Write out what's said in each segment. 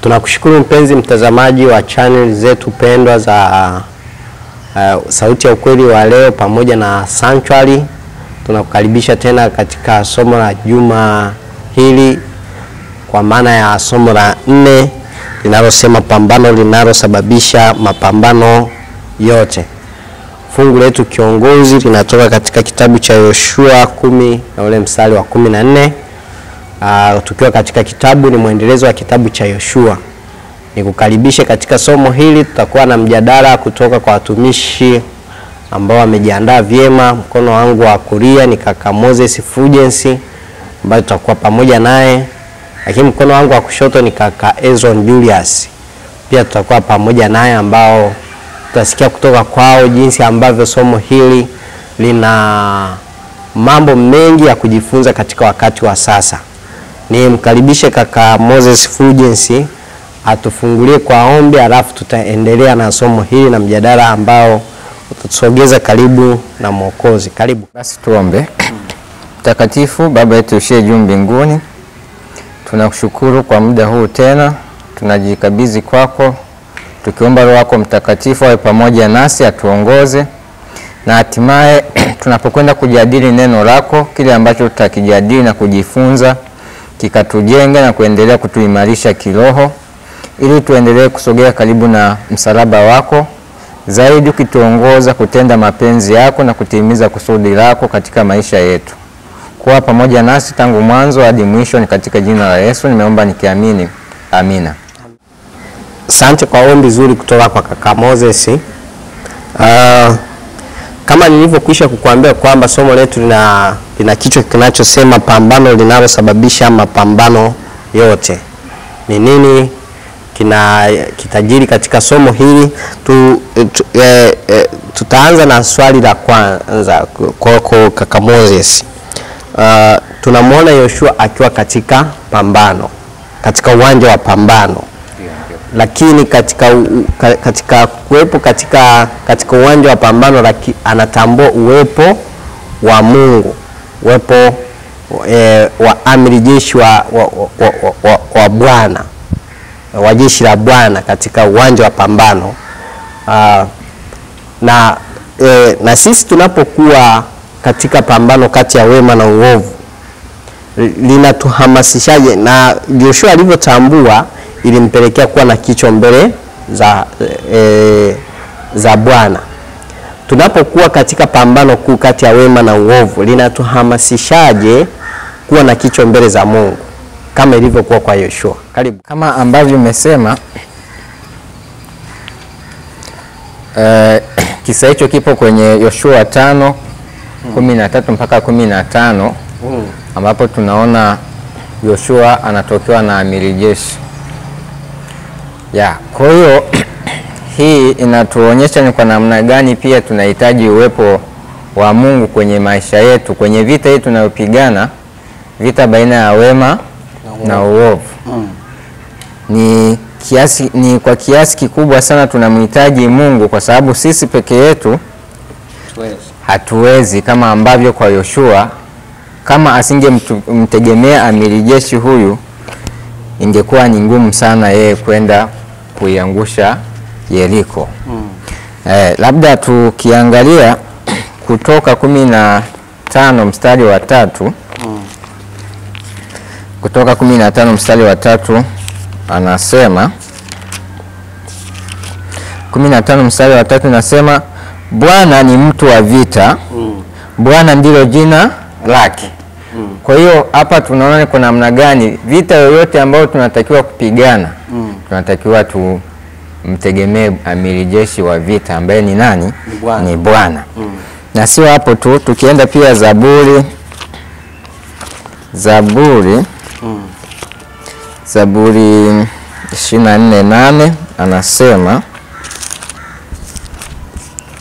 Tunakushukuru mpenzi mtazamaji wa channel zetu pendwa za Sauti ya Ukweli wa leo pamoja na Sanctuary. Tunakukaribisha tena katika somo la juma hili, kwa maana ya somo la 4 linalosema pambano linalosababisha mapambano yote. Fungu letu kiongozi linatoka katika kitabu cha Yoshua 10 na ule mstari wa 14. Tukiwa katika kitabu ni mwendelezo wa kitabu cha Yoshua. Nikukaribishe katika somo hili. Tutakuwa na mjadala kutoka kwa watumishi ambao wamejiandaa vyema. Mkono wangu wa kulia ni kaka Moses Fulgence ambaye tutakuwa pamoja naye, lakini mkono wangu wa kushoto ni kaka Ezon Julius, pia tutakuwa pamoja naye, ambao tutasikia kutoka kwao jinsi ambavyo somo hili lina mambo mengi ya kujifunza katika wakati wa sasa. Nimkaribishe kaka Moses Fulgence atufungulie kwa ombi, alafu tutaendelea na somo hili na mjadala ambao utasogeza karibu na Mwokozi. Karibu. Basi tuombe. Mtakatifu Baba yetu uliye juu mbinguni, tunakushukuru kwa muda huu tena, tunajikabidhi kwako tukiomba Roho yako Mtakatifu awe pamoja nasi, atuongoze, na hatimaye tunapokwenda kujadili neno lako, kile ambacho tutakijadili na kujifunza kikatujenga na kuendelea kutuimarisha kiroho, ili tuendelee kusogea karibu na msalaba wako zaidi, ukituongoza kutenda mapenzi yako na kutimiza kusudi lako katika maisha yetu. Kuwa pamoja nasi tangu mwanzo hadi mwisho, ni katika jina la Yesu nimeomba nikiamini. Amina. Asante kwa ombi zuri kutoka kwa kaka Moses. Kama nilivyokwisha kukuambia kwamba somo letu lina kichwa kinachosema pambano linalosababisha mapambano yote. Ni nini kitajiri katika somo hili? Tutaanza na swali la kwanza kwa kaka Moses. Tunamwona Yoshua akiwa katika pambano, katika uwanja wa pambano. Lakini katika kuwepo katika uwanja wa pambano, anatambua uwepo wa Mungu, uwepo wa amiri jeshi wa Bwana, wa jeshi la Bwana katika uwanja wa pambano. Na sisi tunapokuwa katika pambano kati ya wema na uovu, linatuhamasishaje? Na Yoshua alivyotambua ilimpelekea kuwa na kichwa mbele za Bwana. Tunapokuwa katika pambano kuu kati ya wema na uovu, linatuhamasishaje kuwa na kichwa mbele za Mungu kama ilivyokuwa kwa Yoshua? Karibu. Kama ambavyo umesema, kisa hicho kipo kwenye Yoshua 5:13 mpaka 15, ambapo tunaona Yoshua anatokewa na amiri jeshi. Kwa hiyo hii inatuonyesha ni kwa namna gani pia tunahitaji uwepo wa Mungu kwenye maisha yetu, kwenye vita hii tunayopigana, vita baina ya wema na uovu. Ni kwa kiasi kikubwa sana tunamhitaji Mungu, kwa sababu sisi peke yetu hatuwezi, kama ambavyo kwa Yoshua, kama asingemtegemea amiri jeshi huyu, ingekuwa ni ngumu sana yeye kwenda kuiangusha Yeriko. Labda tukiangalia Kutoka 15 mstari wa 3. Kutoka 15 mstari wa 3 anasema, 15 mstari wa 3 anasema, Bwana ni mtu wa vita, Bwana ndilo jina lake. Kwa hiyo hapa tunaona kwa namna gani vita yoyote ambayo tunatakiwa kupigana, tunatakiwa tumtegemee amiri jeshi wa vita ambaye ni nani? Ni Bwana. Na sio hapo tu, tukienda pia Zaburi 24:8 anasema,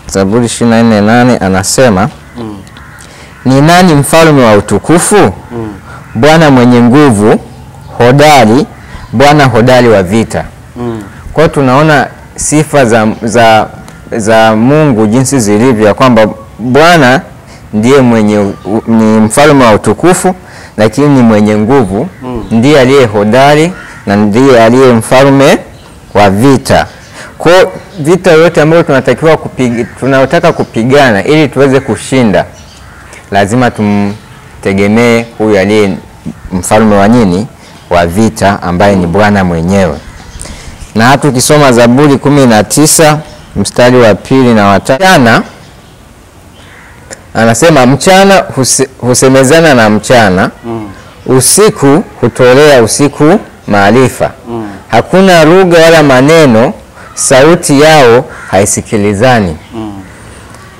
Zaburi 24:8 anasema, ni nani mfalme wa utukufu? Bwana mwenye nguvu, hodari, Bwana hodari wa vita. Kwa tunaona sifa za Mungu jinsi zilivyo, kwamba Bwana ndiye ni mfalme wa utukufu, lakini ni mwenye nguvu, ndiye aliye hodari, na ndiye aliye mfalme wa vita. Kwa vita yote ambayo tunataka kupigana ili tuweze kushinda, lazima tumtegemee huyu aliye mfalme wa nini? Wa vita, ambaye ni Bwana mwenyewe. Na hata ukisoma Zaburi 19 mstari wa 2 na 5, anasema mchana husemezana na mchana, usiku hutolea usiku maarifa. Hakuna lugha wala maneno, sauti yao haisikilizani.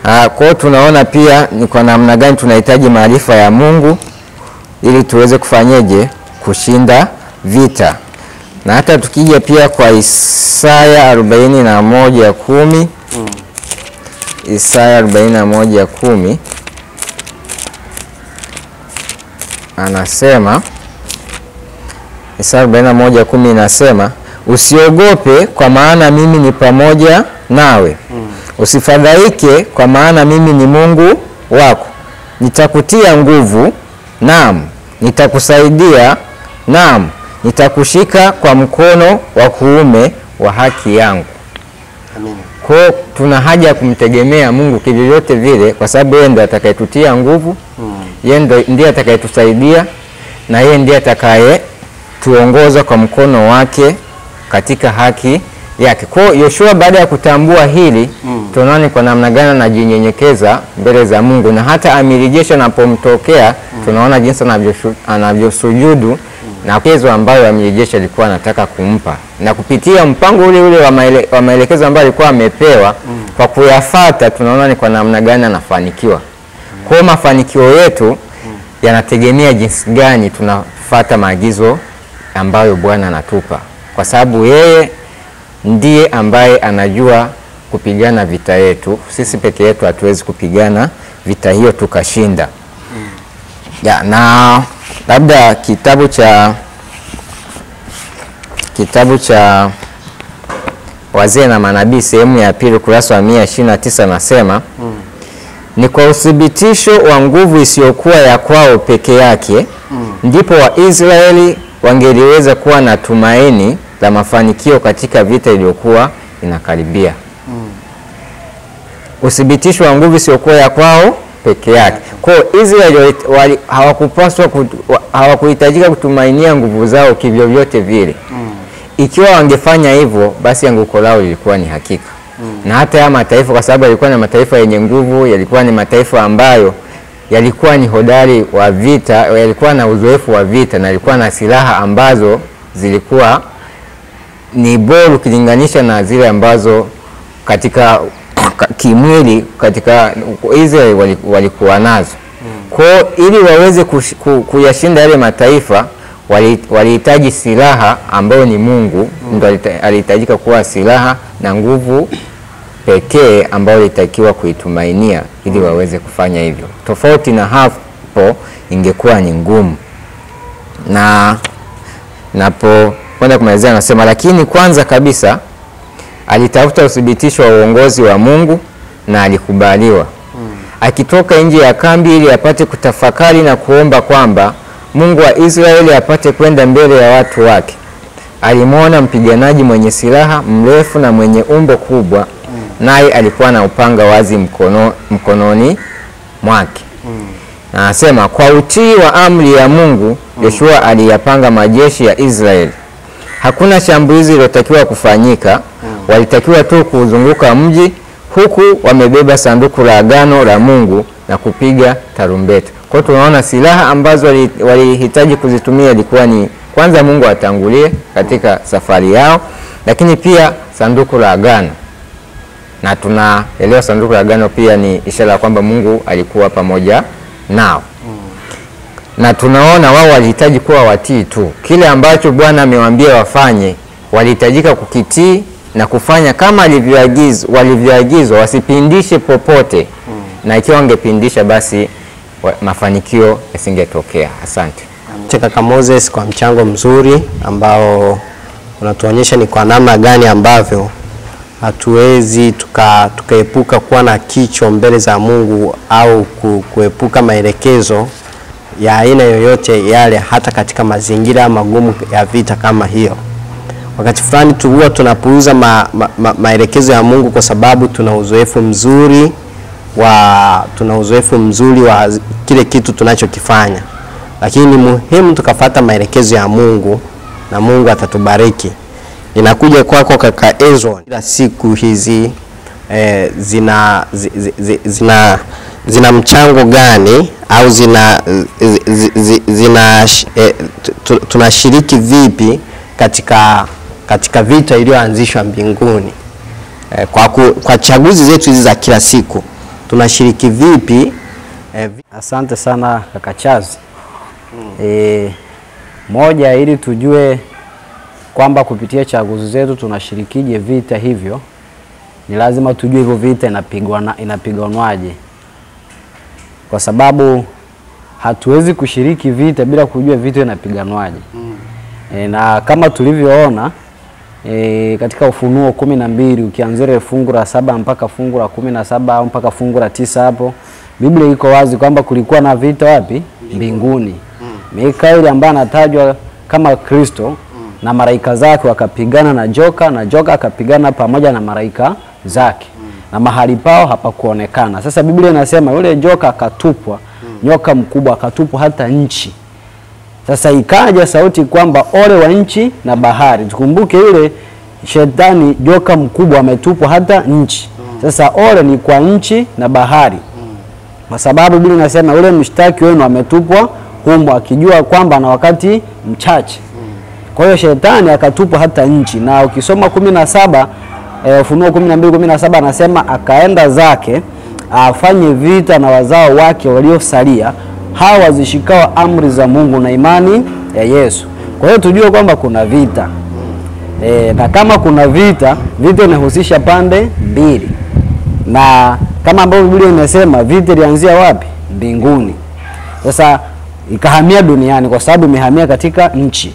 Kwa hiyo tunaona pia ni kwa namna gani tunahitaji maarifa ya Mungu ili tuweze kufanyeje? Kushinda vita. Na hata tukija pia kwa Isaya 41:10, Isaya 41:10 anasema, Isaya 41:10 inasema, usiogope kwa maana mimi ni pamoja nawe. Usifadhaike kwa maana mimi ni Mungu wako. Nitakutia nguvu, naam, nitakusaidia, naam, nitakushika kwa mkono wa kuume wa haki yangu. Amen. Kwa tuna haja ya kumtegemea Mungu kivyovyote vile, kwa sababu yeye ndiye atakayetutia nguvu, yeye ndiye atakayetusaidia, na yeye ndiye atakayetuongoza kwa mkono wake katika haki yake. Kwa Yoshua baada ya kutambua hili, tunaona kwa namna gani anajinyenyekeza mbele za Mungu, na hata amiri jeshi anapomtokea tunaona jinsi anavyosujudu na kezo ambayo amiri jeshi alikuwa anataka kumpa, na kupitia mpango ule ule wa maelekezo ambayo alikuwa amepewa, kwa kuyafuata tunaona ni kwa namna gani anafanikiwa. Kwa mafanikio yetu yanategemea jinsi gani tunafuata maagizo ambayo Bwana anatupa, kwa sababu yeye ndiye ambaye anajua kupigana vita yetu. Sisi peke yetu hatuwezi kupigana vita hiyo tukashinda. Ya, na labda kitabu cha Wazee na Manabii sehemu ya 2 ukurasa wa 129 nasema, ni kwa uthibitisho wa nguvu isiyokuwa ya kwao peke yake ndipo Waisraeli wangeliweza kuwa na tumaini la mafanikio katika vita iliyokuwa inakaribia. Uthibitisho wa nguvu isiyokuwa ya kwao peke yake. Kwa Israeli hawakuhitajika kutumainia nguvu zao kivyovyote vile. Ikiwa wangefanya hivyo, basi anguko lao lilikuwa ni hakika. Na hata ya mataifa, kwa sababu yalikuwa ni mataifa yenye nguvu, yalikuwa ni mataifa ambayo yalikuwa ni hodari wa vita, yalikuwa na uzoefu wa vita, na yalikuwa na silaha ambazo zilikuwa ni bora ukilinganisha na zile ambazo katika kimwili katika Israeli walikuwa nazo. Kwa ili waweze kuyashinda yale mataifa, walihitaji silaha ambayo ni Mungu, ndio alihitajika kuwa silaha na nguvu pekee ambayo ilitakiwa kuitumainia ili waweze kufanya hivyo. Tofauti na hapo ingekuwa ni ngumu. Na kwenda kumalizia nasema, lakini kwanza kabisa alitafuta uthibitisho wa uongozi wa Mungu na alikubaliwa. Akitoka nje ya kambi ili apate kutafakari na kuomba kwamba Mungu wa Israeli apate kwenda mbele ya watu wake. Alimwona mpiganaji mwenye silaha mrefu na mwenye umbo kubwa, naye alikuwa na upanga wazi mkononi mwake. Na anasema kwa utii wa amri ya Mungu, Yoshua aliyapanga majeshi ya Israeli. Hakuna shambulizi lilotakiwa kufanyika, walitakiwa tu kuzunguka mji huku wamebeba sanduku la agano la Mungu na kupiga tarumbeta. Kwa hiyo tunaona silaha ambazo walihitaji kuzitumia ilikuwa ni kwanza Mungu atangulie katika safari yao, lakini pia sanduku la agano. Na tunaelewa sanduku la agano pia ni ishara kwamba Mungu alikuwa pamoja nao. Na tunaona wao walihitaji kuwa watii tu. Kile ambacho Bwana amewaambia wafanye, walihitajika kukitii na kufanya kama walivyoagizwa, wasipindishe popote. Na ikiwa wangepindisha, basi mafanikio yasingetokea. Asante. Kaka Moses kwa mchango mzuri ambao unatuonyesha ni kwa namna gani ambavyo hatuwezi tukaepuka kuwa na kicho mbele za Mungu au kuepuka maelekezo ya aina yoyote yale, hata katika mazingira magumu ya vita kama hiyo. Wakati fulani huwa tunapuuza maelekezo ya Mungu kwa sababu tuna uzoefu mzuri wa kile kitu tunachokifanya. Lakini ni muhimu tukafuata maelekezo ya Mungu na Mungu atatubariki. Inakuja kwako kaka Ezron, kila siku hizi zina mchango gani au tunashiriki vipi katika vita iliyoanzishwa mbinguni? Kwa chaguzi zetu hizi za kila siku tunashiriki vipi? Asante sana kaka Chazi. Moja, ili tujue kwamba kupitia chaguzi zetu tunashirikije vita hivyo, ni lazima tujue hivyo vita inapiganwaje. Kwa sababu hatuwezi kushiriki vita bila kujua vita inapiganwaje. Na kama tulivyoona katika Ufunuo 12 ukianzia fungu la 7 mpaka fungu la 17 au mpaka fungu la 9, hapo Biblia iko wazi kwamba kulikuwa na vita wapi? Mbinguni. Mikaeli ambaye anatajwa kama Kristo na malaika zake wakapigana na joka akapigana pamoja na malaika zake. Na mahali pao hapakuonekana. Sasa Biblia inasema yule joka akatupwa, nyoka mkubwa akatupwa hata nchi. Sasa ikaja sauti kwamba ole wa nchi na bahari. Tukumbuke yule shetani joka mkubwa ametupwa hata nchi. Sasa ole ni kwa nchi na bahari. Kwa sababu Biblia inasema yule mshtaki wenu ametupwa humo akijua kwamba na wakati mchache. Kwa hiyo shetani akatupwa hata nchi. Na ukisoma 17 Ufunuo 12:17 anasema akaenda zake afanye vita na wazao wake waliosalia, hawa wazishikao amri za Mungu na imani ya Yesu. Kwa hiyo tujue kwamba kuna vita. Na kama kuna vita inahusisha pande mbili. Na kama ambavyo Biblia inasema vita ilianzia wapi? Mbinguni. Sasa ikahamia duniani kwa sababu imehamia katika nchi.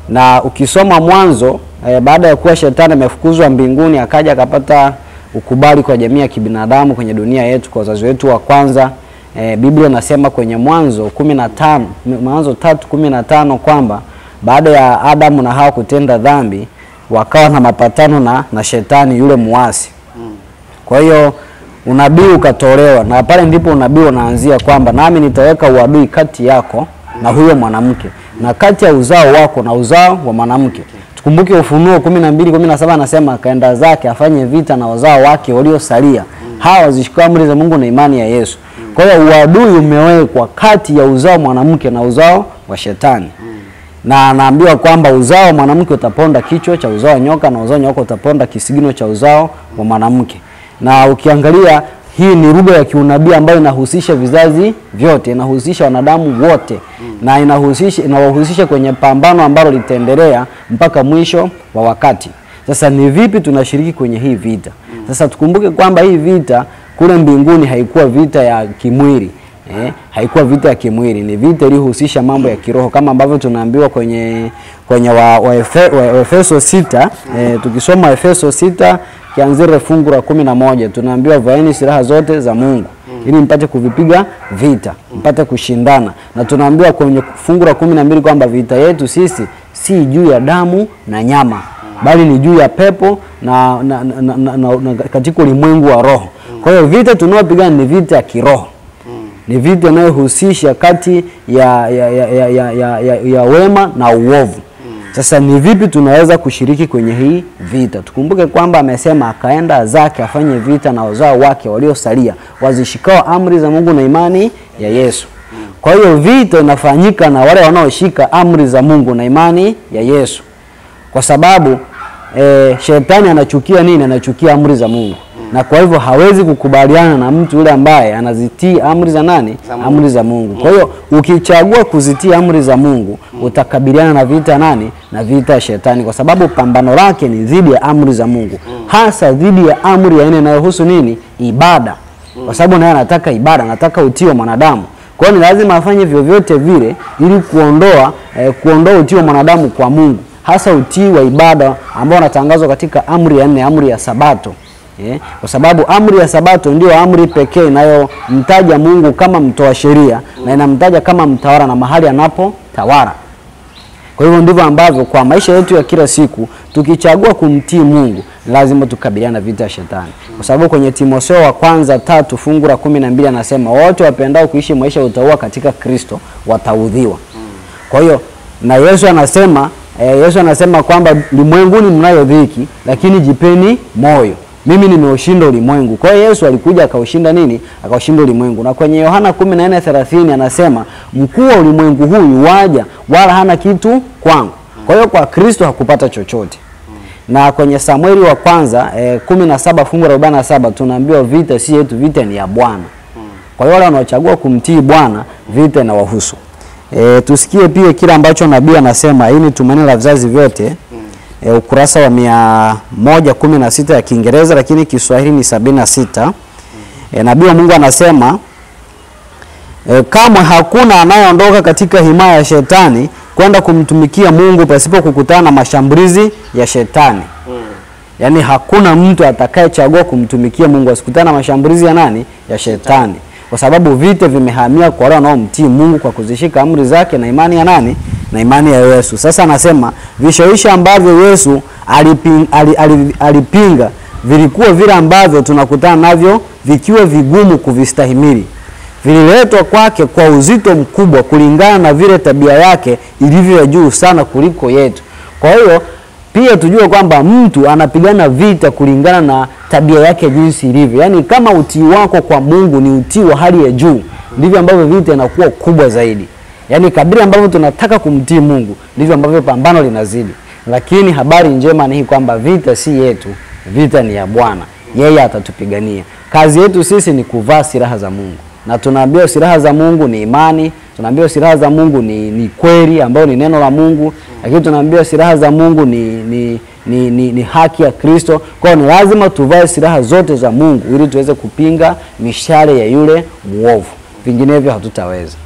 Na ukisoma Mwanzo, baada ya kuwa shetani amefukuzwa mbinguni akaja akapata ukubali kwa jamii ya kibinadamu kwenye dunia yetu, kwa wazazi wetu wa kwanza, Biblia inasema kwenye Mwanzo 3:15 kwamba baada ya Adamu na Hawa kutenda dhambi wakawa na mapatano na shetani yule muasi. Kwa hiyo unabii ukatolewa, na pale ndipo unabii unaanzia kwamba nami nitaweka uadui kati yako na huyo mwanamke na kati ya uzao wako na uzao wa mwanamke. Tukumbuke Ufunuo 12:17 anasema akaenda zake afanye vita na wazao wake waliosalia, hawa wazishikao amri za Mungu na imani ya Yesu. Kwa hiyo uadui umewekwa kati ya uzao mwanamke na uzao wa shetani. Na anaambiwa kwamba uzao wa mwanamke utaponda kichwa cha uzao wa nyoka na uzao wa nyoka utaponda kisigino cha uzao wa mwanamke. Na ukiangalia hii ni lugha ya kiunabii ambayo inahusisha vizazi vyote, inahusisha wanadamu wote, na inawahusisha kwenye pambano ambalo litaendelea mpaka mwisho wa wakati. Sasa ni vipi tunashiriki kwenye hii vita? Sasa tukumbuke kwamba hii vita kule mbinguni haikuwa vita ya kimwili. Haikuwa vita ya kimwili, ni vita iliyohusisha mambo ya kiroho kama ambavyo tunaambiwa kwenye Efeso 6. Tukisoma Efeso 6 kianzia fungu la 11 tunaambiwa vaeni silaha zote za Mungu ili mpate kuvipiga vita, mpate kushindana. Na tunaambiwa kwenye fungu la 12 kwamba vita yetu sisi si juu ya damu na nyama, bali ni juu ya pepo na katika ulimwengu wa roho. Kwa hiyo vita tunayopigana ni vita ya kiroho. Ni vita inayohusisha kati ya wema na uovu. Sasa ni vipi tunaweza kushiriki kwenye hii vita? Tukumbuke kwamba amesema akaenda zake afanye vita na wazao wake waliosalia, wazishikao amri za Mungu na imani ya Yesu. Kwa hiyo vita inafanyika na wale wanaoshika amri za Mungu na imani ya Yesu. Kwa sababu shetani anachukia nini? Anachukia amri za Mungu. Na kwa hivyo hawezi kukubaliana na mtu yule ambaye anazitii amri za nani? Amri za Mungu. Kwa hiyo ukichagua kuzitii amri za Mungu, utakabiliana na vita nani? Na vita ya shetani, kwa sababu pambano lake ni dhidi ya amri za Mungu. Hasa dhidi ya amri ya inayohusu nini? Ibada. Kwa sababu naye anataka ibada, anataka utii wa mwanadamu. Kwa hiyo ni lazima afanye vyovyote vile ili kuondoa utii wa mwanadamu kwa Mungu. Hasa utii wa ibada ambao unatangazwa katika amri ya 4, amri ya Sabato. Kwa sababu amri ya Sabato ndio amri pekee inayomtaja Mungu kama mtoa sheria na inamtaja kama mtawala na mahali anapotawala. Kwa hivyo ndivyo ambavyo kwa maisha yetu ya kila siku tukichagua kumtii Mungu lazima tukabiliane na vita ya shetani. Kwa sababu kwenye Timotheo wa kwanza 3 fungu la 12 anasema wote wapendao kuishi maisha ya utauwa katika Kristo wataudhiwa. Kwa hiyo na Yesu anasema kwamba ulimwenguni mnayo dhiki lakini jipeni moyo. Mimi nimeushinda ulimwengu. Kwa hiyo Yesu alikuja akaushinda nini? Akaushinda ulimwengu. Na kwenye Yohana 14:30 anasema mkuu wa ulimwengu huu waja wala hana kitu kwangu. Kwa hiyo kwa Kristo hakupata chochote. Na kwenye Samueli wa kwanza 17 fungu la 47 tunaambiwa vita si yetu, vita ni ya Bwana. Kwa hiyo wale wanaochagua kumtii Bwana vita na wahusu. Tusikie pia kile ambacho nabii anasema. Hii ni Tumaini la Vizazi Vyote. Ukurasa wa 116 ya Kiingereza lakini Kiswahili ni 76. Nabii wa Mungu anasema kamwe hakuna anayeondoka katika himaya ya shetani kwenda kumtumikia Mungu pasipo kukutana na mashambulizi ya shetani. Yaani hakuna mtu atakayechagua kumtumikia Mungu asikutana na mashambulizi ya nani? Ya shetani. Kwa sababu vita vimehamia kwa wale wanaomtii Mungu kwa kuzishika amri zake na imani ya nani? Na imani ya Yesu. Sasa anasema vishawishi ambavyo Yesu alipinga vilikuwa vile ambavyo tunakutana navyo vikiwa vigumu kuvistahimili. Vililetwa kwake kwa uzito mkubwa kulingana na vile tabia yake ilivyo ya juu sana kuliko yetu. Kwa hiyo pia tujue kwamba mtu anapigana vita kulingana na tabia yake jinsi ilivyo. Yaani kama utii wako kwa Mungu ni utii wa hali ya juu, ndivyo ambavyo vita inakuwa kubwa zaidi. Yaani kadri ambavyo tunataka kumtii Mungu, ndivyo ambavyo pambano linazidi. Lakini habari njema ni hii kwamba vita si yetu, vita ni ya Bwana. Yeye atatupigania. Kazi yetu sisi ni kuvaa silaha za Mungu. Na tunaambiwa silaha za Mungu ni imani, tunaambiwa silaha za Mungu ni kweli ambayo ni neno la Mungu, lakini tunaambiwa silaha za Mungu ni haki ya Kristo. Kwa hiyo ni lazima tuvae silaha zote za Mungu ili tuweze kupinga mishale ya yule muovu. Vinginevyo hatutaweza.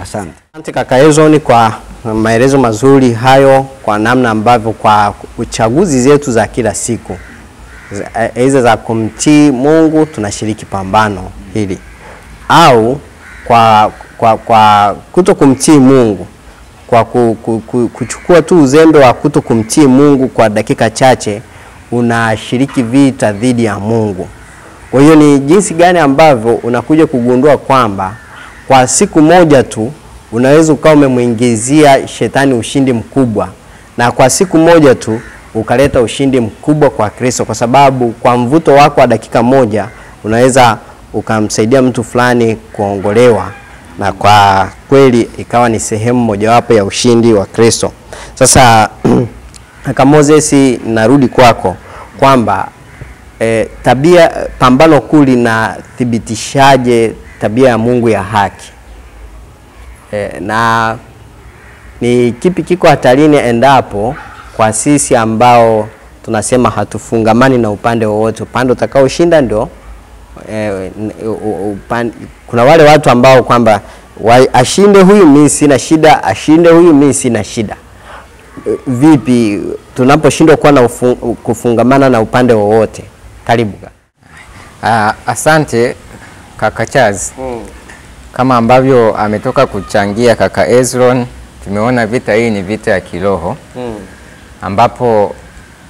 Asante. Asante kaka Hezron kwa maelezo mazuri hayo, kwa namna ambavyo kwa uchaguzi zetu za kila siku hizo za kumtii Mungu tunashiriki pambano hili, au kwa kuto kumtii Mungu, kwa kuchukua tu uzembe wa kuto kumtii Mungu kwa dakika chache unashiriki vita dhidi ya Mungu. Kwa hiyo ni jinsi gani ambavyo unakuja kugundua kwamba kwa siku moja tu unaweza ukawa umemuingizia shetani ushindi mkubwa, na kwa siku moja tu ukaleta ushindi mkubwa kwa Kristo, kwa sababu kwa mvuto wako wa dakika moja unaweza ukamsaidia mtu fulani kuongolewa, na kwa kweli ikawa ni sehemu mojawapo ya ushindi wa Kristo. Sasa kama Moses, narudi kwako kwamba tabia pambano kuu linathibitishaje tabia ya Mungu ya haki? Na ni kipi kiko hatarini endapo kwa sisi ambao tunasema hatufungamani na upande wowote, upande utakaoshinda ndio kuna wale watu ambao kwamba ashinde huyu mimi sina shida, ashinde huyu mimi sina shida. Vipi tunaposhindwa kuwa na kufungamana na upande wowote? Karibu. Asante kaka Charles. Kama ambavyo ametoka kuchangia kaka Hezron, tumeona vita hii ni vita ya kiroho, ambapo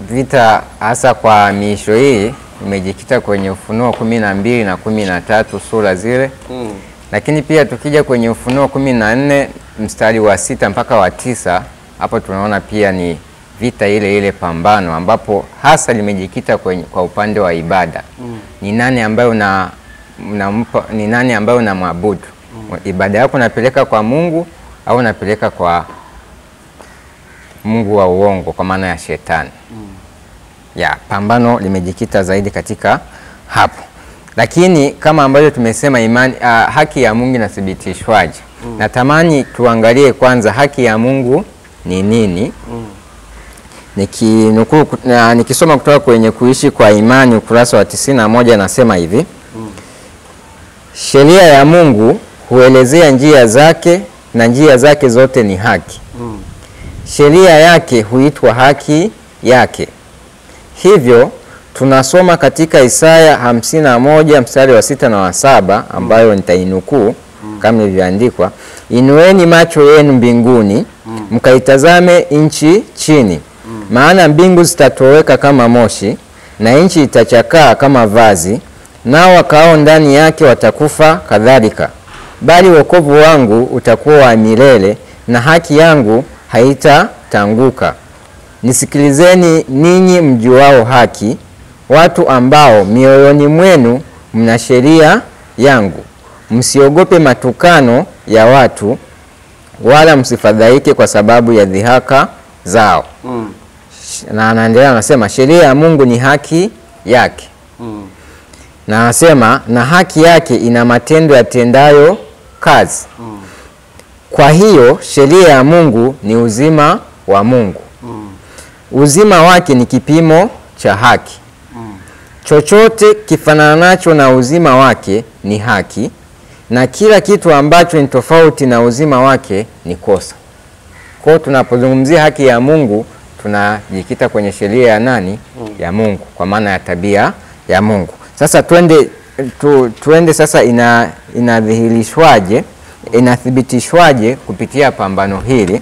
vita hasa kwa miisho hii imejikita kwenye Ufunuo 12 na 13 sura zile. Lakini pia tukija kwenye Ufunuo 14 mstari wa 6 mpaka wa 9, hapo tunaona pia ni vita ile pambano, ambapo hasa limejikita kwa upande wa ibada. Ni nani ambaye ni nani ambaye unamwabudu? Ibada yako unapeleka kwa Mungu au unapeleka kwa Mungu wa uongo, kwa maana ya shetani? Pambano limejikita zaidi katika hapo. Lakini kama ambavyo tumesema imani, haki ya Mungu inathibitishwaje? Natamani tuangalie kwanza haki ya Mungu ni nini. Nikisoma kutoka kwenye Kuishi kwa Imani ukurasa wa 91 nasema hivi: sheria ya Mungu huelezea njia zake na njia zake zote ni haki. Sheria yake huitwa haki yake. Hivyo tunasoma katika Isaya 51 mstari wa 6 na wa 7 ambayo nitainukuu kama ilivyoandikwa. Inueni macho yenu mbinguni, mkaitazame nchi chini. Maana mbingu zitatoweka kama moshi, na nchi itachakaa kama vazi, nao wakao ndani yake watakufa kadhalika. Bali wokovu wangu utakuwa wa milele, na haki yangu haitatanguka. Nisikilizeni ninyi mjuao haki, watu ambao mioyoni mwenu mna sheria yangu. Msiogope matukano ya watu, wala msifadhaike kwa sababu ya dhihaka zao. Na anaendelea anasema sheria ya Mungu ni haki yake. Na anasema na haki yake ina matendo yatendayo kazi. Kwa hiyo sheria ya Mungu ni uzima wa Mungu. Uzima wake ni kipimo cha haki. Chochote kifananacho na uzima wake ni haki, na kila kitu ambacho ni tofauti na uzima wake ni kosa. Kwa hiyo tunapozungumzia haki ya Mungu, tunajikita kwenye sheria ya nani? Ya Mungu, kwa maana ya tabia ya Mungu. Sasa tuende sasa inadhihirishwaje, inathibitishwaje kupitia pambano hili.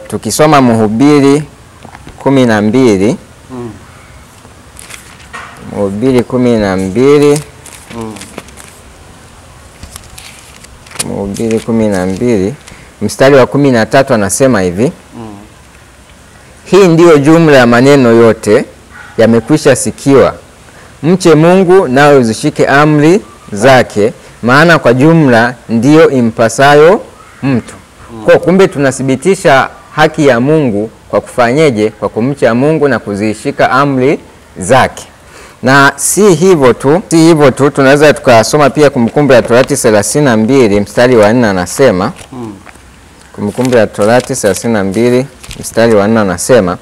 Tukisoma Mhubiri 12, Mhubiri 12, Mhubiri 12 mstari wa 13 anasema hivi. Hii ndiyo jumla ya maneno yote yamekwisha sikiwa. Mche Mungu nawe uzishike amri zake, maana kwa jumla ndiyo impasayo mtu. Kwa kumbe tunathibitisha haki ya Mungu kwa kufanyeje? Kwa kumcha Mungu na kuzishika amri zake. Na si hivyo tu, tunaweza tukasoma pia Kumbukumbu ya Torati 32 mstari wa 4 anasema. Kumbukumbu ya Torati 32 mstari wa 4 anasema,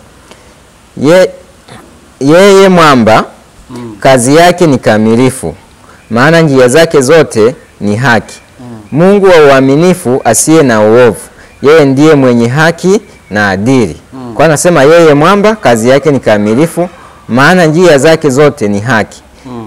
yeye mwamba kazi yake ni kamilifu, maana njia zake zote ni haki. Mungu wa uaminifu asiye na uovu, yeye ndiye mwenye haki na adili. Kwa anasema yeye mwamba kazi yake ni kamilifu, maana njia zake zote ni haki.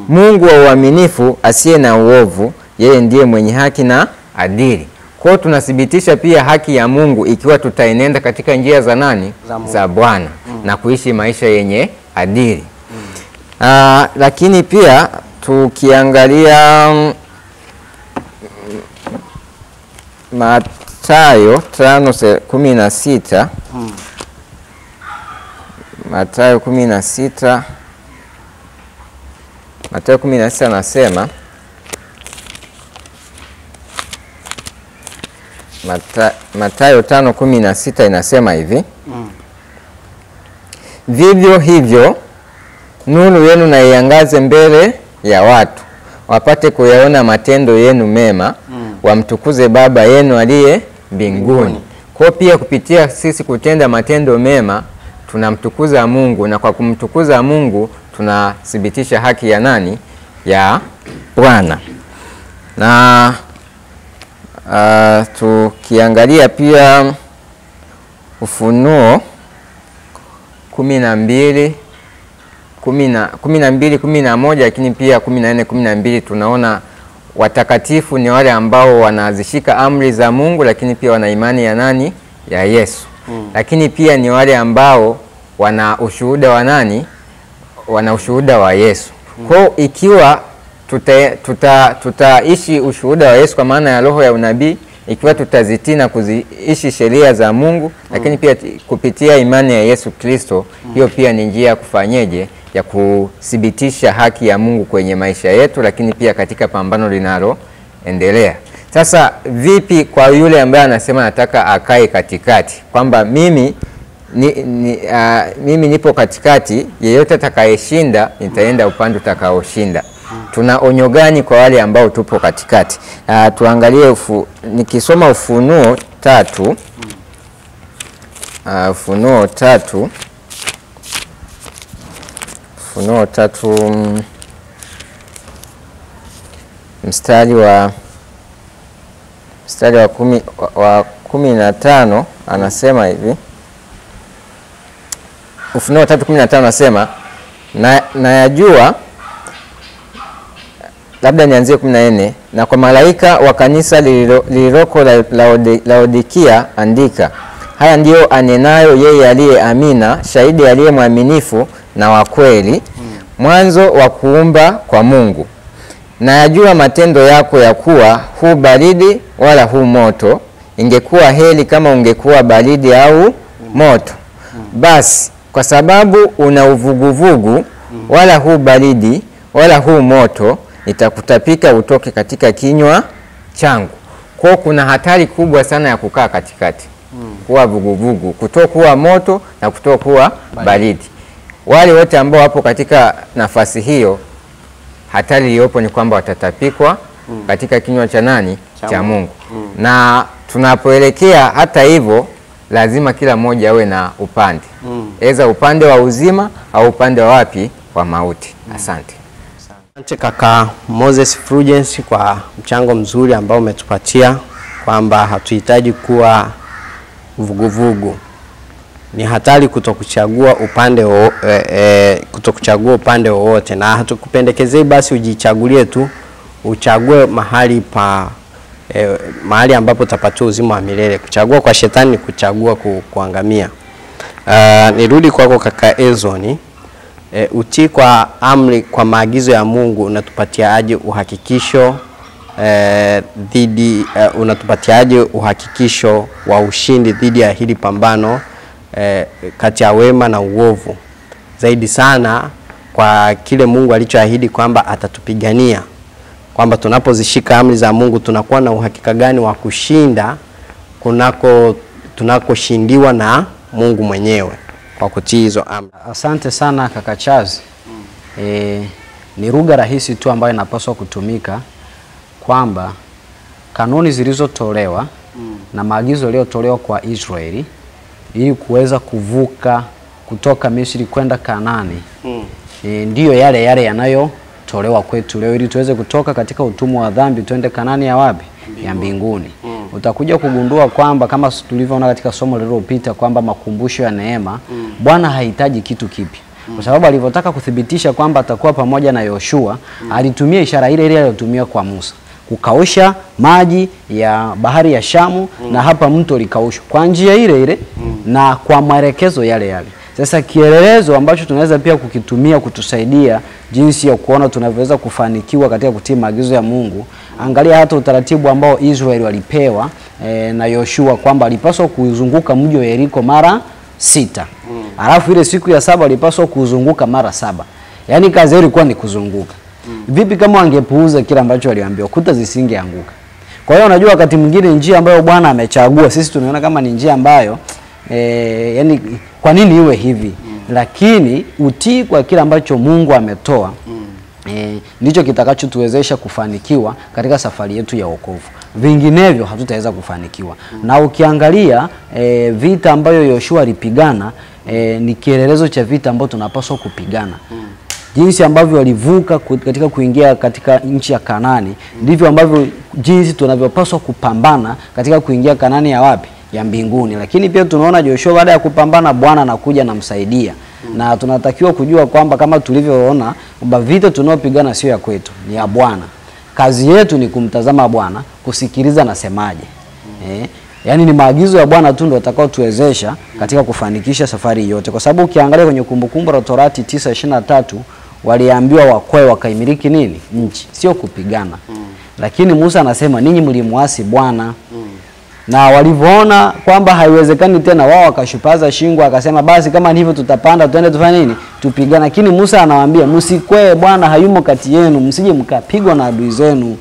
Mungu wa uaminifu asiye na uovu, yeye ndiye mwenye haki na adili. Kwa hiyo tunathibitisha pia haki ya Mungu ikiwa tutaenenda katika njia za nani? Za Bwana, na kuishi maisha yenye adili. Lakini pia tukiangalia Mathayo 5:16, Mathayo 16, Mathayo 16 anasema, Mathayo 5:16 inasema hivi. Vivyo hivyo nuru yenu na iangaze mbele ya watu, wapate kuyaona matendo yenu mema, wamtukuze Baba yenu aliye mbinguni. Kwa pia kupitia sisi kutenda matendo mema tunamtukuza Mungu, na kwa kumtukuza Mungu tunathibitisha haki ya nani? Ya Bwana. Na tukiangalia pia Ufunuo 12:11, lakini pia 14:12 tunaona watakatifu ni wale ambao wanazishika amri za Mungu, lakini pia wana imani ya nani? Ya Yesu. Lakini pia ni wale ambao wana ushuhuda wa nani? Wana ushuhuda wa Yesu. Kwa ikiwa tutaishi ushuhuda wa Yesu kwa maana ya roho ya unabii, ikiwa tutazitii na kuziishi sheria za Mungu, lakini pia kupitia imani ya Yesu Kristo, hiyo pia ni njia ya kufanyeje? Ya kuthibitisha haki ya Mungu kwenye maisha yetu, lakini pia katika pambano linaloendelea. Sasa vipi kwa yule ambaye anasema nataka akae katikati, kwamba mimi nipo katikati, yeyote atakayeshinda nitaenda upande utakaoshinda? Tuna onyo gani kwa wale ambao tupo katikati? Tuangalie nikisoma Ufunuo 3, Ufunuo 3 mstari wa 15 anasema hivi. Ufunuo 3:15 anasema, na yajua, labda nianzie 14, na kwa malaika wa kanisa lililoko Laodikia andika, haya ndiyo anenayo yeye aliye Amina, shahidi aliye mwaminifu na wa kweli, mwanzo wa kuumba kwa Mungu. Na yajua matendo yako ya kuwa hu baridi wala hu moto. Ingekuwa heri kama ungekuwa baridi au moto. Basi kwa sababu una uvuguvugu, wala hu baridi wala hu moto, nitakutapika utoke katika kinywa changu. Kwa kuna hatari kubwa sana ya kukaa katikati. Kuwa vuguvugu, kutokuwa moto na kutokuwa baridi. Wale wote ambao wapo katika nafasi hiyo, hatari iliyopo ni kwamba watatapikwa katika kinywa cha nani? Cha Mungu. Na tunapoelekea hata hivyo, lazima kila mmoja awe na upande. Eza upande wa uzima au upande wa wapi? Wa mauti. Asante. Asante kaka Moses Fulgence kwa mchango mzuri ambao umetupatia kwamba hatuhitaji kuwa vuguvugu. Ni hatari kutokuchagua upande wowote, na hatukupendekezei basi ujichagulie tu, uchague mahali ambapo utapata uzima wa milele. Kuchagua kwa shetani ni kuchagua kuangamia. Nirudi kwako kaka Ezoni. Utii kwa amri, kwa maagizo ya Mungu unatupatia aje uhakikisho unatupatia aje uhakikisho wa ushindi dhidi ya hili pambano kati ya wema na uovu, zaidi sana kwa kile Mungu alichoahidi kwamba atatupigania, kwamba tunapozishika amri za Mungu tunakuwa na uhakika gani wa kushinda tunakoshindiwa na Mungu mwenyewe kwa kutii hizo amri? Asante sana kaka Charles. Ni lugha rahisi tu ambayo inapaswa kutumika, kwamba kanuni zilizotolewa na maagizo yaliyotolewa kwa Israeli ili kuweza kuvuka kutoka Misri kwenda Kanaani, ndiyo yale yanayotolewa kwetu leo ili tuweze kutoka katika utumwa wa dhambi twende Kanaani ya wapi? Ya mbinguni. Utakuja kugundua kwamba kama tulivyoona katika somo lililopita kwamba makumbusho ya neema, Bwana hahitaji kitu kipya. Kwa sababu alivyotaka kuthibitisha kwamba atakuwa pamoja na Yoshua, alitumia ishara ile ile aliyotumia kwa Musa, kukausha maji ya bahari ya Shamu, na hapa mto likaushwa kwa njia ile ile na kwa maelekezo yale yale. Sasa kielelezo ambacho tunaweza pia kukitumia kutusaidia jinsi ya kuona tunavyoweza kufanikiwa katika kutii maagizo ya Mungu, angalia hata utaratibu ambao Israeli walipewa na Yoshua, kwamba alipaswa kuzunguka mji wa Yeriko mara 6. Alafu ile siku ya 7 alipaswa kuzunguka mara 7. Yaani kazi yao ilikuwa ni kuzunguka. Vipi kama wangepuuza kile ambacho waliambiwa? Kuta zisingeanguka. Kwa hiyo unajua wakati mwingine njia ambayo Bwana amechagua sisi tunaona kama ni njia ambayo yani kwa nini iwe hivi? Lakini utii kwa kile ambacho Mungu ametoa ndicho kitakachotuwezesha kufanikiwa katika safari yetu ya wokovu. Vinginevyo hatutaweza kufanikiwa. Na ukiangalia vita ambayo Yoshua alipigana ni kielelezo cha vita ambayo tunapaswa kupigana. Jinsi ambavyo walivuka katika kuingia katika nchi ya Kanaani, ndivyo ambavyo jinsi tunavyopaswa kupambana katika kuingia Kanaani ya wapi? Ya mbinguni. Lakini pia tunaona Joshua baada ya kupambana, Bwana anakuja na msaidia. Na tunatakiwa kujua kwamba kama tulivyoona kwamba vita tunaopigana sio ya kwetu, ni ya Bwana. Kazi yetu ni kumtazama Bwana, kusikiliza nasemaje. Yaani ni maagizo ya Bwana tu ndio atakao tuwezesha katika kufanikisha safari yote. Kwa sababu ukiangalia kwenye Kumbukumbu la Torati 9:23 waliambiwa wakwe wakaimiliki nini? Nchi, sio kupigana. Lakini Musa anasema ninyi mlimuasi Bwana. Na walivyoona kwamba haiwezekani tena, wao wakashupaza shingo, akasema basi kama hivyo tutapanda twende tufanye nini? Tupigana. Lakini Musa anawaambia msikwee, Bwana hayumo kati yenu, msije mkapigwa na adui zenu.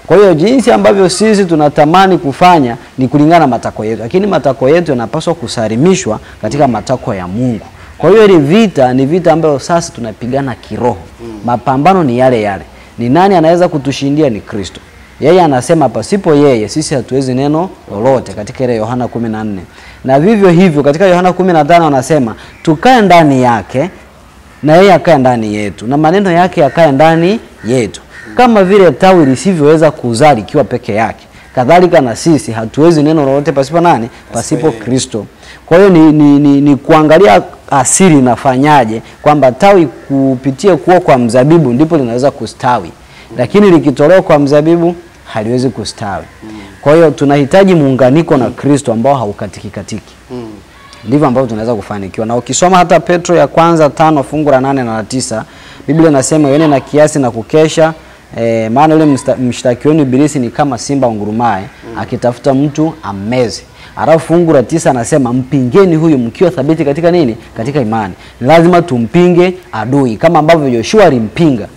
Kwa hiyo jinsi ambavyo sisi tunatamani kufanya ni kulingana na matakwa yetu, lakini matakwa yetu yanapaswa kusalimishwa katika matakwa ya Mungu. Kwa hiyo ile vita ni vita ambayo sasa tunapigana kiroho. Mapambano ni yale yale. Ni nani anaweza kutushindia? Ni Kristo. Yeye anasema pasipo yeye sisi hatuwezi neno lolote, katika ile Yohana 14. Na vivyo hivyo katika Yohana 15 anasema tukae ndani yake na yeye akae ndani yetu na maneno yake yakae ndani yetu. Kama vile tawi lisivyoweza kuzaa likiwa peke yake, kadhalika na sisi hatuwezi neno lolote pasipo nani? Pasipo Kristo. Kwa hiyo ni kuangalia asili inafanyaje, kwamba tawi kupitia kuwa kwa mzabibu ndipo linaweza kustawi, lakini likitolewa kwa mzabibu haliwezi kustawi. Kwa hiyo tunahitaji muunganiko na Kristo ambao haukatiki katiki. Ndivyo ambavyo tunaweza kufanikiwa. Na ukisoma hata Petro ya kwanza 5 fungu la 8 na la 9, Biblia inasema yeye na kiasi na kukesha, maana yule mshtaki wenu Ibilisi ni kama simba ungurumaye akitafuta mtu ammeze. Alafu fungu la 9 anasema mpingeni huyu mkiwa thabiti katika nini? Katika imani. Lazima tumpinge adui kama ambavyo Yoshua alimpinga.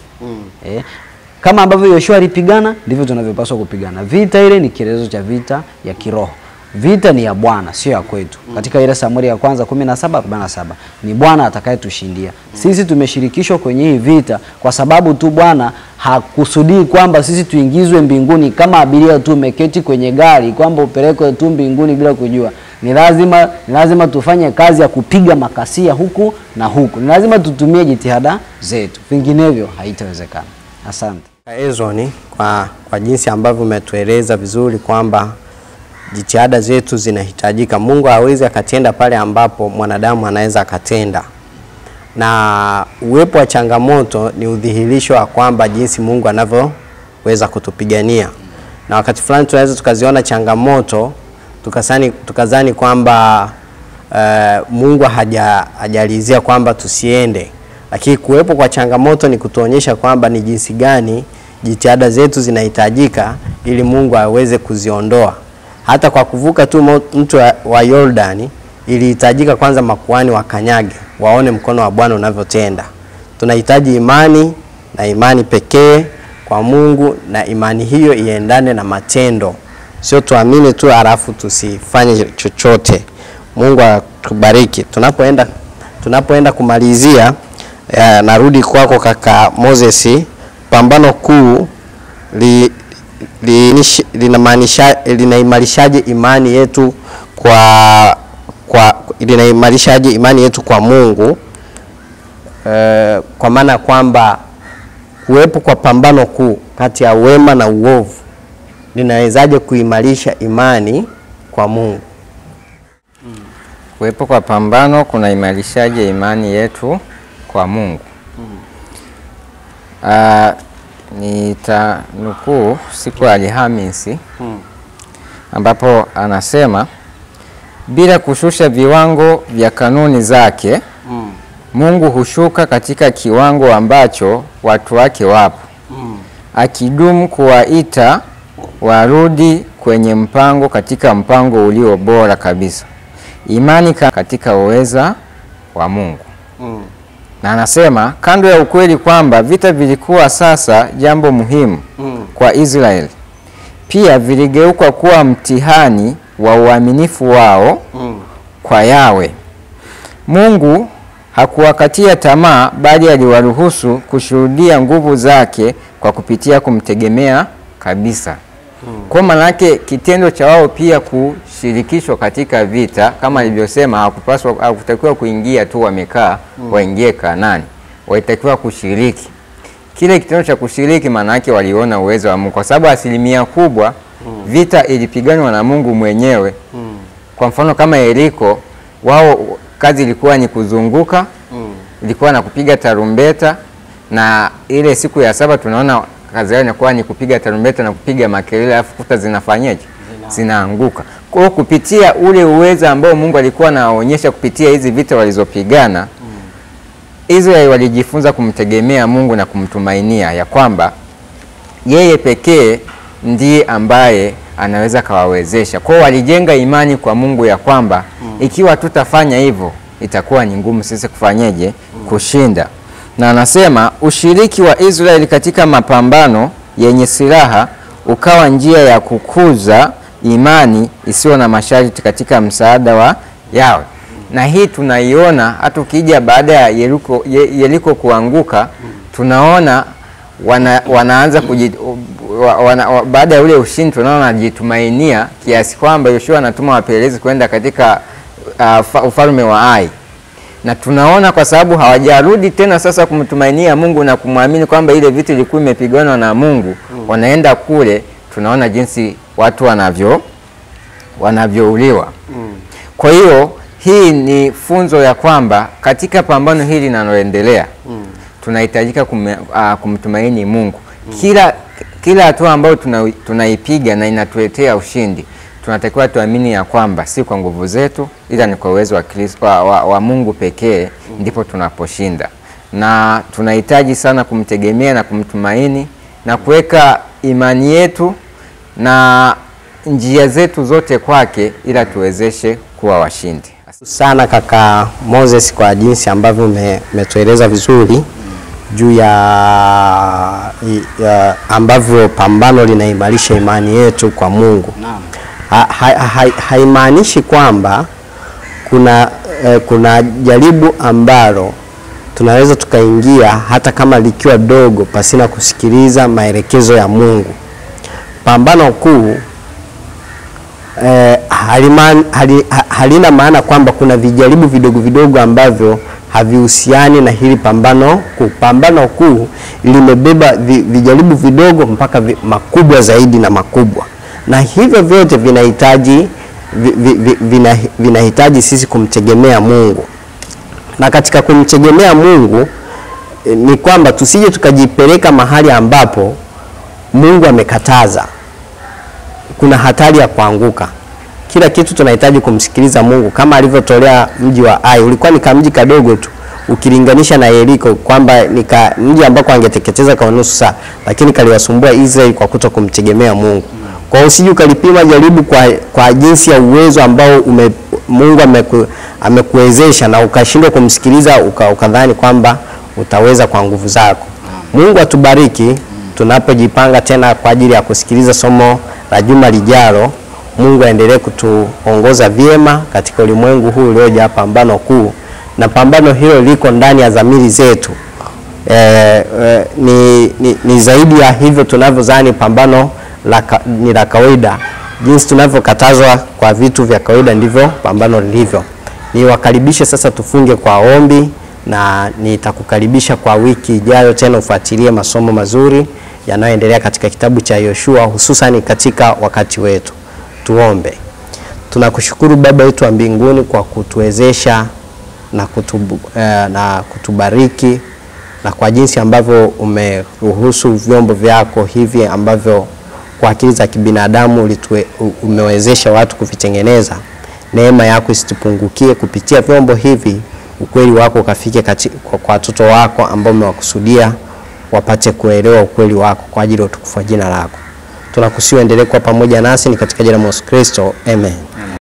Kama ambavyo Yoshua alipigana ndivyo tunavyopaswa kupigana. Vita ile ni kielelezo cha vita ya kiroho. Vita ni ya Bwana, sio ya kwetu. Katika ile Samueli ya kwanza 17:47 ni Bwana atakayetushindia. Sisi tumeshirikishwa kwenye hii vita kwa sababu tu Bwana hakusudii kwamba sisi tuingizwe mbinguni kama abiria tu umeketi kwenye gari, kwamba upelekwe tu mbinguni bila kujua. Ni lazima tufanye kazi ya kupiga makasia huku na huku. Ni lazima tutumie jitihada zetu. Vinginevyo haitawezekana. Asante. Ezoni kwa jinsi ambavyo umetueleza vizuri kwamba jitihada zetu zinahitajika. Mungu hawezi akatenda pale ambapo mwanadamu anaweza akatenda. Na uwepo wa changamoto ni udhihirisho wa kwamba jinsi Mungu anavyoweza kutupigania. Na wakati fulani tunaweza tukaziona changamoto tukazani kwamba Mungu hajalizia kwamba tusiende. Lakini kuwepo kwa changamoto ni kutuonyesha kwamba ni jinsi gani jitihada zetu zinahitajika ili Mungu aweze kuziondoa. Hata kwa kuvuka tu mto wa Yordani ilihitajika kwanza makuhani wakanyage, waone mkono wa Bwana unavyotenda. Tunahitaji imani, na imani pekee kwa Mungu, na imani hiyo iendane na matendo. Sio tuamini tu alafu tusifanye chochote. Mungu atubariki. Tunapoenda kumalizia, narudi kwako kaka Moses. Pambano kuu linaimarishaje imani yetu linaimarishaje imani yetu kwa Mungu? Kwa maana kwamba kuwepo kwa pambano kuu kati ya wema na uovu linawezaje kuimarisha imani kwa Mungu? Kuwepo kwa pambano kunaimarishaje imani yetu kwa Mungu? Nitanukuu siku ya Alhamisi ambapo anasema bila kushusha viwango vya kanuni zake Mungu hushuka katika kiwango ambacho watu wake wapo, akidumu kuwaita warudi kwenye mpango, katika mpango ulio bora kabisa, imani katika uweza wa Mungu. Na anasema kando ya ukweli kwamba vita vilikuwa sasa jambo muhimu kwa Israeli, pia viligeuka kuwa mtihani wa uaminifu wao kwa Yawe. Mungu hakuwakatia tamaa, bali aliwaruhusu kushuhudia nguvu zake kwa kupitia kumtegemea kabisa. Kwa maana yake kitendo cha wao pia kushirikishwa katika vita, kama nilivyosema, hakutakiwa kuingia tu wamekaa waingie Kanaani, walitakiwa kushiriki. Kile kitendo cha kushiriki maana yake waliona uwezo wa Mungu, kwa sababu asilimia kubwa vita ilipiganwa na Mungu mwenyewe. Kwa mfano kama Yeriko, wao kazi ilikuwa ni kuzunguka, ilikuwa na kupiga tarumbeta, na ile siku ya 7 tunaona kazi yao inakuwa ni kupiga tarumbeta na kupiga makelele, alafu kuta zinafanyaje? Zinaanguka. Kwa hiyo kupitia ule uwezo ambao Mungu alikuwa anaonyesha kupitia hizi vita walizopigana, Israeli walijifunza kumtegemea Mungu na kumtumainia ya kwamba yeye pekee ndiye ambaye anaweza kawawezesha. Kwa hiyo walijenga imani kwa Mungu ya kwamba ikiwa tutafanya hivyo itakuwa ni ngumu sisi kufanyeje? Kushinda. Na anasema ushiriki wa Israeli katika mapambano yenye silaha ukawa njia ya kukuza imani isiyo na masharti katika msaada wa Yawe. Na hii tunaiona hata ukija baada ya Yeriko kuanguka, tunaona wanaanza baada ya ule ushindi tunaona wanajitumainia kiasi kwamba Yoshua anatuma wapelelezi kwenda katika ufalme wa Ai. Na tunaona kwa sababu hawajarudi tena sasa kumtumainia Mungu na kumwamini kwamba ile vita ilikuwa imepiganwa na Mungu, wanaenda kule, tunaona jinsi watu wanavyouliwa. Kwa hiyo hii ni funzo ya kwamba katika pambano hili linaloendelea tunahitajika kumtumaini Mungu. Kila hatua ambayo tunaipiga na inatuletea ushindi, tunatakiwa tuamini ya kwamba si kwa nguvu zetu, ila ni kwa uwezo wa Mungu pekee ndipo tunaposhinda. Na tunahitaji sana kumtegemea na kumtumaini na kuweka imani yetu na njia zetu zote kwake, ila tuwezeshe kuwa washindi. Sana kaka Moses kwa jinsi ambavyo umetueleza vizuri juu ya ambavyo pambano linaimarisha imani yetu kwa Mungu. Haimaanishi kwamba kuna jaribu ambalo tunaweza tukaingia hata kama likiwa dogo pasina kusikiliza maelekezo ya Mungu. Pambano kuu halina maana kwamba kuna vijaribu vidogo vidogo ambavyo havihusiani na hili pambano kuu. Pambano kuu limebeba vijaribu vidogo mpaka makubwa zaidi na makubwa, na hivyo vyote vinahitaji sisi kumtegemea Mungu. Na katika kumtegemea Mungu ni kwamba tusije tukajipeleka mahali ambapo Mungu amekataza. Kuna hatari ya kuanguka. Kila kitu tunahitaji kumsikiliza Mungu, kama alivyotolea mji wa Ai. Ulikuwa ni kamji kadogo tu ukilinganisha na Yeriko, kwamba ni mji ambako angeteketeza kwa nusu saa, lakini kaliwasumbua Israeli kwa kuto kumtegemea Mungu. Kwa hiyo usije ukalipima jaribu kwa jinsi ya uwezo ambao Mungu amekuwezesha na ukashindwa kumsikiliza, ukadhani kwamba utaweza kwa nguvu zako. Mungu atubariki tunapojipanga tena kwa ajili ya kusikiliza somo la juma lijalo. Mungu aendelee kutuongoza vyema katika ulimwengu huu uliojaa pambano kuu, na pambano hilo liko ndani ya dhamiri zetu. Ni zaidi ya hivyo tunavyozani pambano ni la kawaida. Jinsi tunavyokatazwa kwa vitu vya kawaida ndivyo pambano lilivyo. Niwakaribishe sasa tufunge kwa ombi, na nitakukaribisha kwa wiki ijayo tena ufuatilie masomo mazuri yanayoendelea katika kitabu cha Yoshua, hususan katika wakati wetu. Tuombe. Tunakushukuru Baba yetu wa mbinguni kwa kutuwezesha na kutubariki, na kwa jinsi ambavyo umeruhusu vyombo vyako hivi ambavyo kwa akili za kibinadamu umewezesha watu kuvitengeneza. Neema yako isitupungukie kupitia vyombo hivi, ukweli wako ukafike kwa watoto wako ambao umewakusudia wapate kuelewa ukweli wako kwa ajili ya utukufu wa jina lako. Tunakusihi endelee kuwa pamoja nasi, ni katika jina la Yesu Kristo. Amen.